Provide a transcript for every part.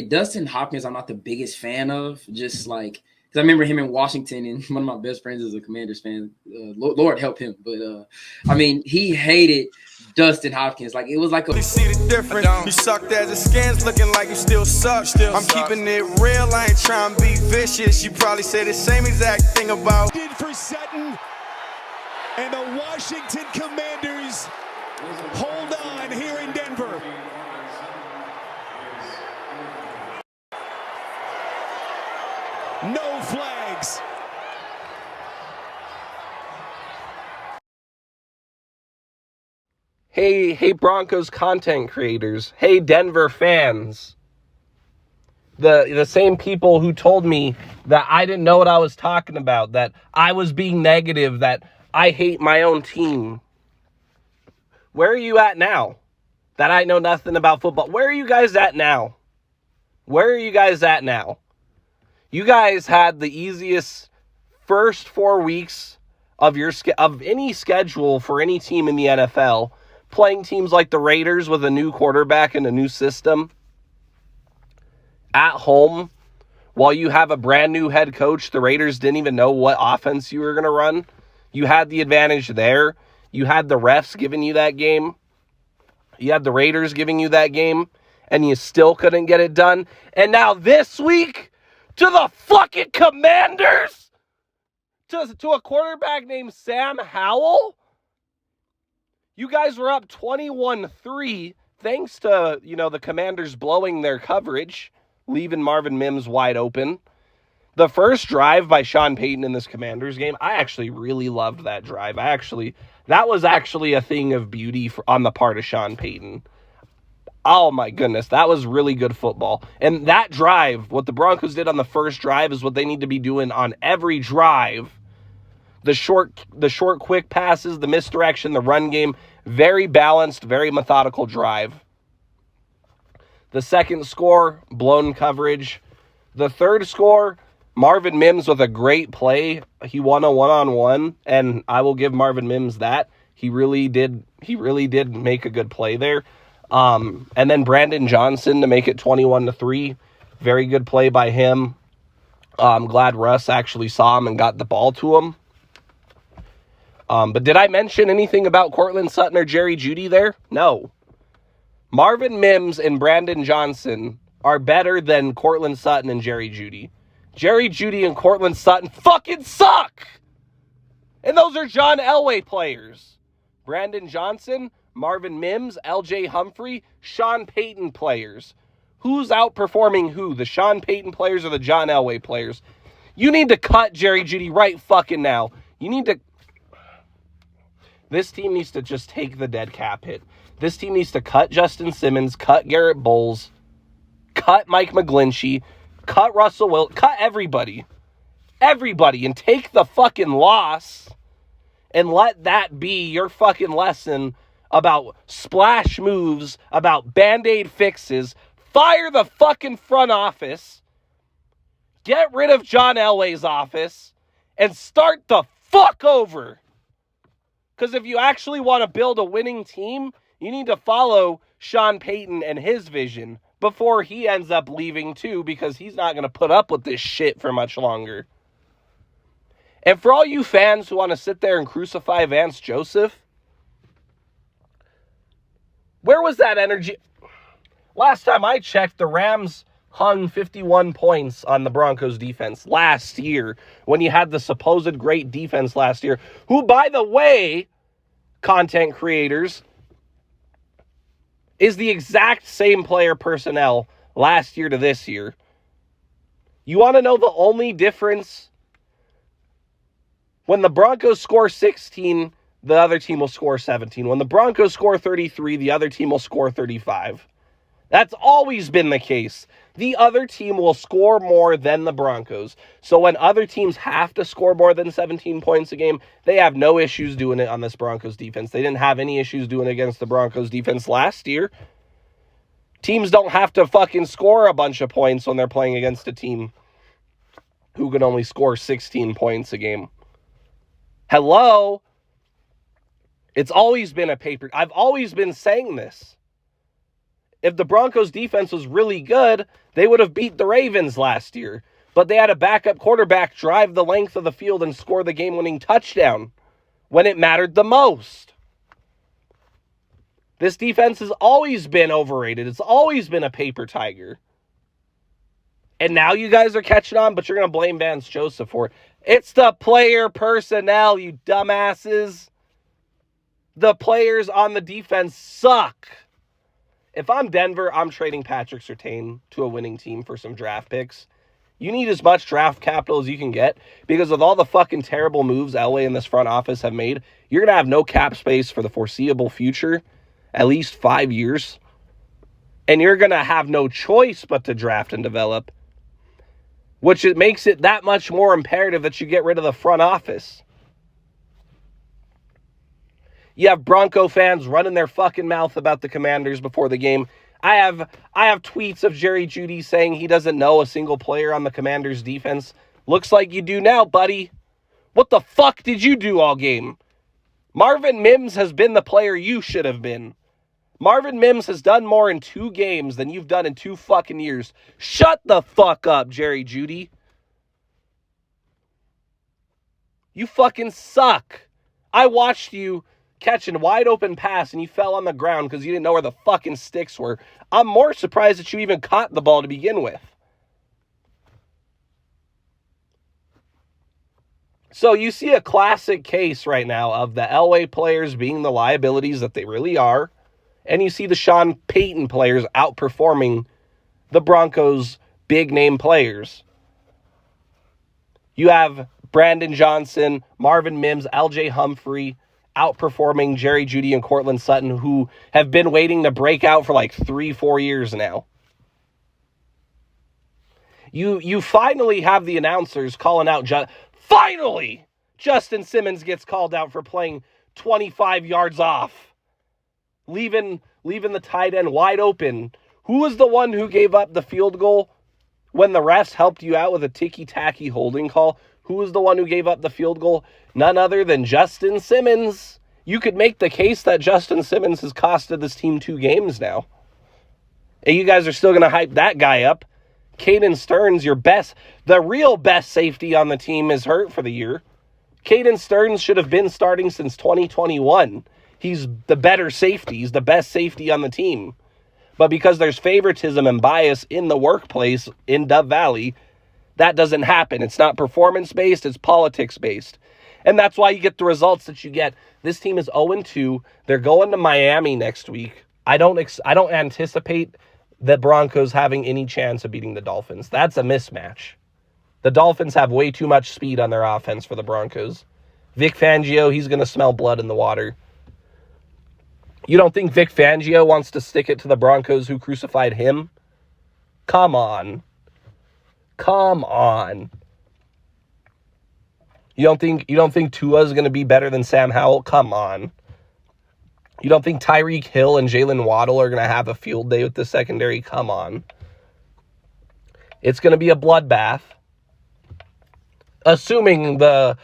Dustin Hopkins, I'm not the biggest fan of. Just like because I remember him in Washington, and one of my best friends is a Commanders fan. Lord help him, but I mean, he hated Dustin Hopkins. Like it was like a. You see the difference. You sucked as it skins, looking like you still suck. I'm keeping it real. I ain't trying to be vicious. You probably say the same exact thing about. Did for Sutton, and the Washington Commanders hold on here in Denver. No flags. Hey Broncos content creators. Hey Denver fans. The same people who told me that I didn't know what I was talking about, that I was being negative, that I hate my own team. Where are you at now? That I know nothing about football. Where are you guys at now? Where are you guys at now? You guys had the easiest first 4 weeks of any schedule for any team in the NFL, playing teams like the Raiders with a new quarterback and a new system at home while you have a brand new head coach. The Raiders didn't even know what offense you were going to run. You had the advantage there. You had the refs giving you that game. You had the Raiders giving you that game, and you still couldn't get it done. And now this week, to the fucking Commanders? To a quarterback named Sam Howell? You guys were up 21-3 thanks to, the Commanders blowing their coverage, leaving Marvin Mims wide open. The first drive by Sean Payton in this Commanders game, I actually really loved that drive. That was actually a thing of beauty on the part of Sean Payton. Oh my goodness, that was really good football. And that drive, what the Broncos did on the first drive is what they need to be doing on every drive. The short quick passes, the misdirection, the run game, very balanced, very methodical drive. The second score, blown coverage. The third score, Marvin Mims with a great play. He won a one-on-one, and I will give Marvin Mims that. He really did make a good play there. And then Brandon Johnson to make it 21-3. Very good play by him. I'm glad Russ actually saw him and got the ball to him. But did I mention anything about Courtland Sutton or Jerry Jeudy there? No. Marvin Mims and Brandon Johnson are better than Courtland Sutton and Jerry Jeudy. Jerry Jeudy and Courtland Sutton fucking suck! And those are John Elway players. Brandon Johnson, Marvin Mims, LJ Humphrey, Sean Payton players. Who's outperforming who? The Sean Payton players or the John Elway players? You need to cut Jerry Jeudy right fucking now. This team needs to just take the dead cap hit. This team needs to cut Justin Simmons, cut Garrett Bowles, cut Mike McGlinchey, cut Russell Wilson, cut everybody. Everybody, and take the fucking loss and let that be your fucking lesson about splash moves, about Band-Aid fixes. Fire the fucking front office. Get rid of John Elway's office and start the fuck over. Because if you actually want to build a winning team, you need to follow Sean Payton and his vision before he ends up leaving too, because he's not going to put up with this shit for much longer. And for all you fans who want to sit there and crucify Vance Joseph, where was that energy? Last time I checked, the Rams hung 51 points on the Broncos defense last year when you had the supposed great defense last year, who, by the way, content creators, is the exact same player personnel last year to this year. You want to know the only difference? When the Broncos score 16, the other team will score 17. When the Broncos score 33, the other team will score 35. That's always been the case. The other team will score more than the Broncos. So when other teams have to score more than 17 points a game, they have no issues doing it on this Broncos defense. They didn't have any issues doing it against the Broncos defense last year. Teams don't have to fucking score a bunch of points when they're playing against a team who can only score 16 points a game. Hello? It's always been a paper. I've always been saying this. If the Broncos defense was really good, they would have beat the Ravens last year. But they had a backup quarterback drive the length of the field and score the game-winning touchdown when it mattered the most. This defense has always been overrated. It's always been a paper tiger. And now you guys are catching on, but you're going to blame Vance Joseph for it. It's the player personnel, you dumbasses. The players on the defense suck. If I'm Denver, I'm trading Patrick Surtain to a winning team for some draft picks. You need as much draft capital as you can get, because with all the fucking terrible moves Elway and this front office have made, you're going to have no cap space for the foreseeable future, at least 5 years. And you're going to have no choice but to draft and develop, which it makes it that much more imperative that you get rid of the front office. You have Bronco fans running their fucking mouth about the Commanders before the game. I have tweets of Jerry Jeudy saying he doesn't know a single player on the Commanders defense. Looks like you do now, buddy. What the fuck did you do all game? Marvin Mims has been the player you should have been. Marvin Mims has done more in 2 games than you've done in 2 fucking years. Shut the fuck up, Jerry Jeudy. You fucking suck. I watched you catching wide open pass and you fell on the ground because you didn't know where the fucking sticks were. I'm more surprised that you even caught the ball to begin with. So you see a classic case right now of the Elway players being the liabilities that they really are, and you see the Sean Payton players outperforming the Broncos' big-name players. You have Brandon Johnson, Marvin Mims, LJ Humphrey outperforming Jerry Jeudy and Cortland Sutton, who have been waiting to break out for like 3-4 years now. You finally have the announcers calling out, finally, Justin Simmons gets called out for playing 25 yards off, leaving the tight end wide open. Who was the one who gave up the field goal when the refs helped you out with a ticky-tacky holding call? Who was the one who gave up the field goal? None other than Justin Simmons. You could make the case that Justin Simmons has costed this team 2 games now. And you guys are still going to hype that guy up. Caden Stearns, the real best safety on the team, is hurt for the year. Caden Stearns should have been starting since 2021. He's the better safety. He's the best safety on the team. But because there's favoritism and bias in the workplace in Dove Valley, that doesn't happen. It's not performance-based, it's politics-based. And that's why you get the results that you get. This team is 0-2. They're going to Miami next week. I don't anticipate the Broncos having any chance of beating the Dolphins. That's a mismatch. The Dolphins have way too much speed on their offense for the Broncos. Vic Fangio, he's going to smell blood in the water. You don't think Vic Fangio wants to stick it to the Broncos who crucified him? Come on. Come on. You don't think Tua is going to be better than Sam Howell? Come on. You don't think Tyreek Hill and Jalen Waddle are going to have a field day with the secondary? Come on. It's going to be a bloodbath. Assuming the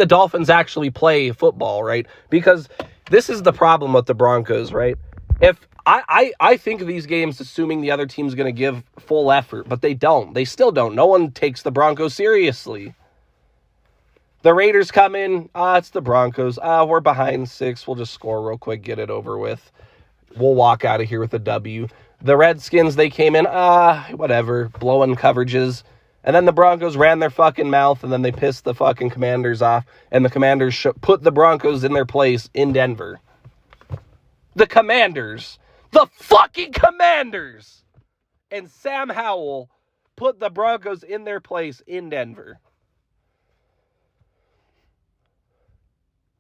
Dolphins actually play football, right? Because this is the problem with the Broncos, right? If I think of these games assuming the other team's going to give full effort, but they don't. They still don't. No one takes the Broncos seriously. The Raiders come in, it's the Broncos. We're behind 6. We'll just score real quick, get it over with. We'll walk out of here with a W. The Redskins, they came in, whatever, blowing coverages. And then the Broncos ran their fucking mouth, and then they pissed the fucking Commanders off, and the Commanders put the Broncos in their place in Denver. The Commanders. The fucking Commanders! And Sam Howell put the Broncos in their place in Denver.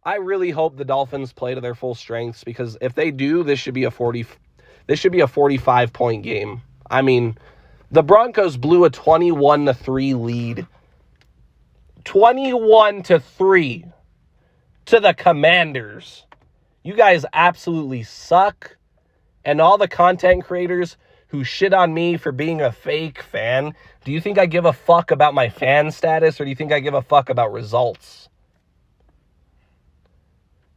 I really hope the Dolphins play to their full strengths, because if they do, this should be a 45-point game. I mean, the Broncos blew a 21-3 lead. 21-3 to the Commanders. You guys absolutely suck. And all the content creators who shit on me for being a fake fan, do you think I give a fuck about my fan status, or do you think I give a fuck about results?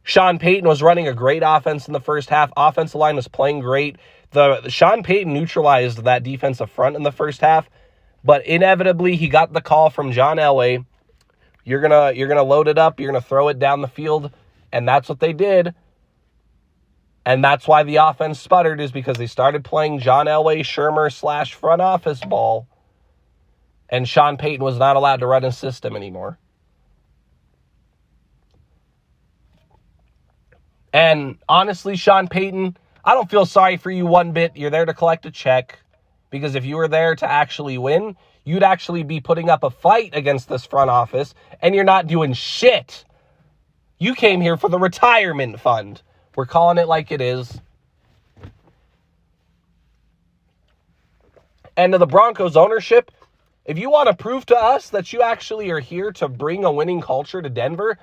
Sean Payton was running a great offense in the first half. Offensive line was playing great. The Sean Payton neutralized that defensive front in the first half, but inevitably he got the call from John Elway. You're gonna load it up, you're gonna throw it down the field, and that's what they did. And that's why the offense sputtered, is because they started playing John Elway Shermer / front office ball, and Sean Payton was not allowed to run his system anymore. And honestly, Sean Payton, I don't feel sorry for you one bit. You're there to collect a check, because if you were there to actually win, you'd actually be putting up a fight against this front office, and you're not doing shit. You came here for the retirement fund. We're calling it like it is. And to the Broncos ownership, if you want to prove to us that you actually are here to bring a winning culture to Denver,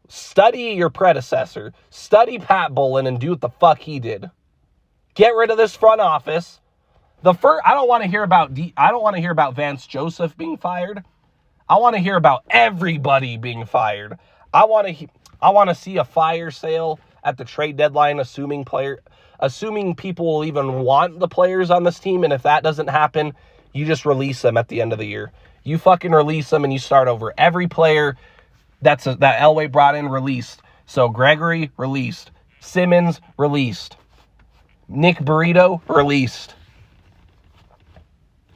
study your predecessor. Study Pat Bowlen and do what the fuck he did. Get rid of this front office. I don't want to hear about Vance Joseph being fired. I want to hear about everybody being fired. I want to see a fire sale at the trade deadline, assuming people will even want the players on this team. And if that doesn't happen, you just release them at the end of the year. You fucking release them and you start over. Every player that Elway brought in, released. So Gregory, released. Simmons, released. Nick Burrito, released.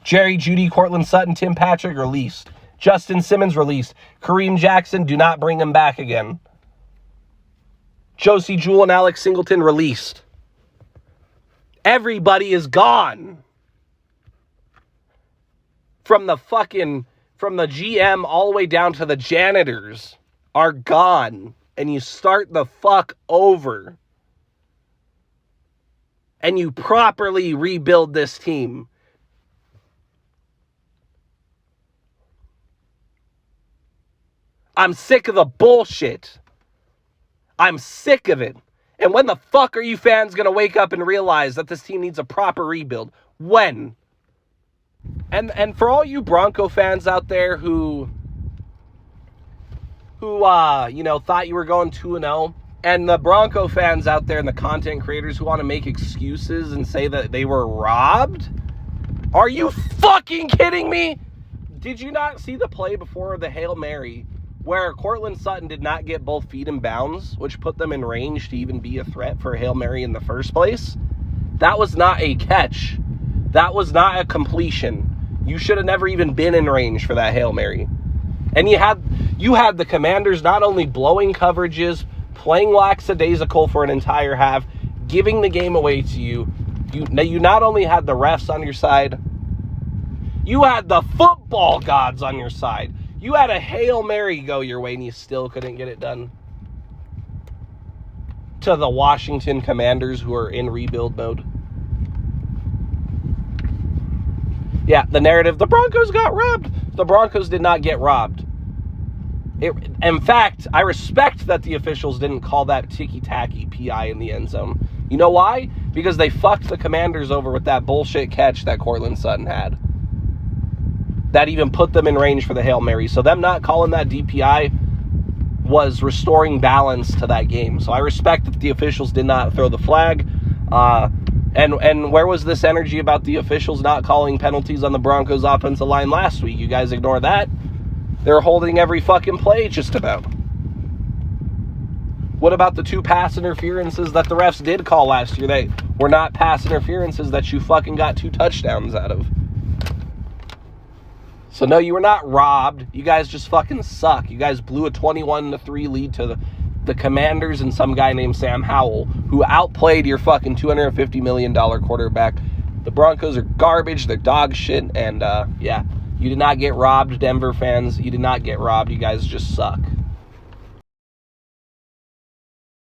Jerry Jeudy, Cortland Sutton, Tim Patrick, released. Justin Simmons, released. Kareem Jackson, do not bring him back again. Josie Jewell and Alex Singleton, released. Everybody is gone. From the GM all the way down to the janitors are gone. And you start the fuck over. And you properly rebuild this team. I'm sick of the bullshit. I'm sick of it. And when the fuck are you fans going to wake up and realize that this team needs a proper rebuild? When? And for all you Bronco fans out there who thought you were going 2-0, and the Bronco fans out there and the content creators who want to make excuses and say that they were robbed? Are you fucking kidding me? Did you not see the play before the Hail Mary where Cortland Sutton did not get both feet in bounds, which put them in range to even be a threat for a Hail Mary in the first place? That was not a catch. That was not a completion. You should have never even been in range for that Hail Mary. And you had the Commanders not only blowing coverages, playing lackadaisical for an entire half, giving the game away to you. You not only had the refs on your side, you had the football gods on your side. You had a Hail Mary go your way and you still couldn't get it done. To the Washington Commanders who are in rebuild mode. Yeah, the narrative, the Broncos got robbed. The Broncos did not get robbed. In fact, I respect that the officials didn't call that ticky-tacky PI in the end zone. You know why? Because they fucked the Commanders over with that bullshit catch that Cortland Sutton had. That even put them in range for the Hail Mary. So them not calling that DPI was restoring balance to that game. So I respect that the officials did not throw the flag. And where was this energy about the officials not calling penalties on the Broncos offensive line last week? You guys ignore that? They're holding every fucking play just about. What about the 2 pass interferences that the refs did call last year? They were not pass interferences that you fucking got 2 touchdowns out of. So no, you were not robbed. You guys just fucking suck. You guys blew a 21-3 lead to the Commanders and some guy named Sam Howell, who outplayed your fucking $250 million quarterback. The Broncos are garbage. They're dog shit. And, yeah, you did not get robbed, Denver fans. You did not get robbed. You guys just suck.